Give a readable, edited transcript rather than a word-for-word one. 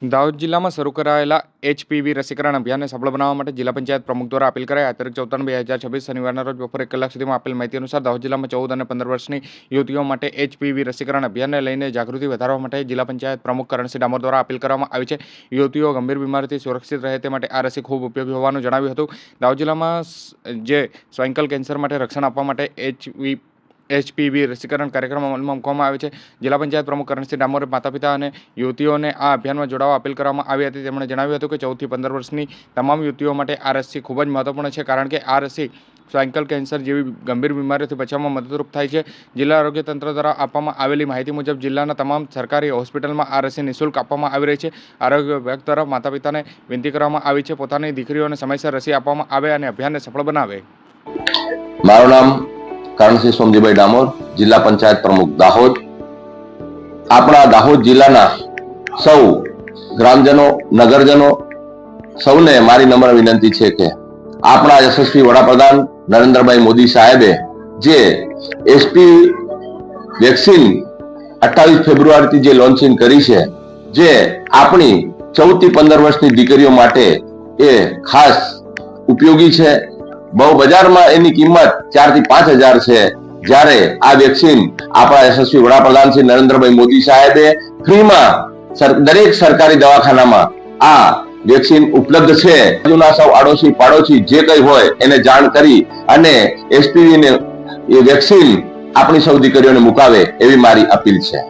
દાહોદ જિલ્લામાં શરૂ કરાયેલા એચપીવી રસીકરણ અભિયાનને સફળ બનાવવા માટે જિલ્લા પંચાયત પ્રમુખ દ્વારા અપીલ કરાઈ. તારીખ 14/2026 શનિવારના રોજ બપોરે 1 કલાક સુધીમાં આપેલ માહિતી અનુસાર દાહોદ જિલ્લામાં 14 અને 15 વર્ષની યુવતીઓ માટે એચપીવી રસીકરણ અભિયાનને લઈને જાગૃતિ વધારવા માટે જિલ્લા પંચાયત પ્રમુખ કરણસિંહ ડામોર દ્વારા અપીલ કરવામાં આવી છે. યુવતીઓ ગંભીર બીમારીથી સુરક્ષિત રહે તે માટે આ રસી ખૂબ ઉપયોગી હોવાનું જણાવ્યું હતું. દાહોદ જિલ્લામાં જે સ્વાઇન કેન્સર માટે રક્ષણ આપવા માટે એચપીવી રસીકરણ કાર્યક્રમ અમલમાં મૂકવામાં આવે છે. જિલ્લા પંચાયત પ્રમુખ કરણસિંહ ડામોરે માતાપિતા અને યુવતીઓને આ અભિયાનમાં જોડાવા અપીલ કરવામાં આવી હતી. તેમણે જણાવ્યું હતું કે 14 થી 15 વર્ષની તમામ યુવતીઓ માટે આ રસી ખૂબ જ મહત્વપૂર્ણ છે, કારણ કે આ રસી સ્વાઇન કેન્સર જેવી ગંભીર બીમારીઓથી બચવામાં મદદરૂપ થાય છે. જિલ્લા આરોગ્ય તંત્ર દ્વારા આપવામાં આવેલી માહિતી મુજબ જિલ્લાના તમામ સરકારી હોસ્પિટલમાં આ રસી નિઃશુલ્ક આપવામાં આવી રહી છે. આરોગ્ય વિભાગ દ્વારા માતાપિતાને વિનંતી કરવામાં આવી છે પોતાની દીકરીઓને સમયસર રસી આપવામાં આવે અને અભિયાનને સફળ બનાવે. મારું નામ કરણસિંહ સોમજીભાઈ ડામોર, જિલ્લા પંચાયત પ્રમુખ દાહોદ. આપણા દાહોદ જિલ્લાના સૌ ગ્રામજનો, નગરજનો સૌને મારી નમ્ર વિનંતી છે કે આપણા યશસ્વી વડાપ્રધાન નરેન્દ્રભાઈ મોદી સાહેબે જે એસપી વેક્સિન 28 ફેબ્રુઆરીથી જે લોન્ચિંગ કરી છે, જે આપણી 14 થી 15 વર્ષની દીકરીઓ માટે એ ખાસ ઉપયોગી છે. બહુ બજારમાં એની કિંમત 4 થી 5 હજાર છે, જ્યારે આ વેક્સિન આપણા યશસ્વી વડાપ્રધાન શ્રી નરેન્દ્રભાઈ મોદી સાહેબે ફ્રીમાં દરેક સરકારી દવાખાનામાં આ વેક્સિન ઉપલબ્ધ છે. બાજુના સૌ આડોશી પાડોશી જે કંઈ હોય એને જાણ કરી અને એસપીવી ને એ વેક્સિન આપણી સૌ દીકરીઓને મુકાવે એવી મારી અપીલ છે.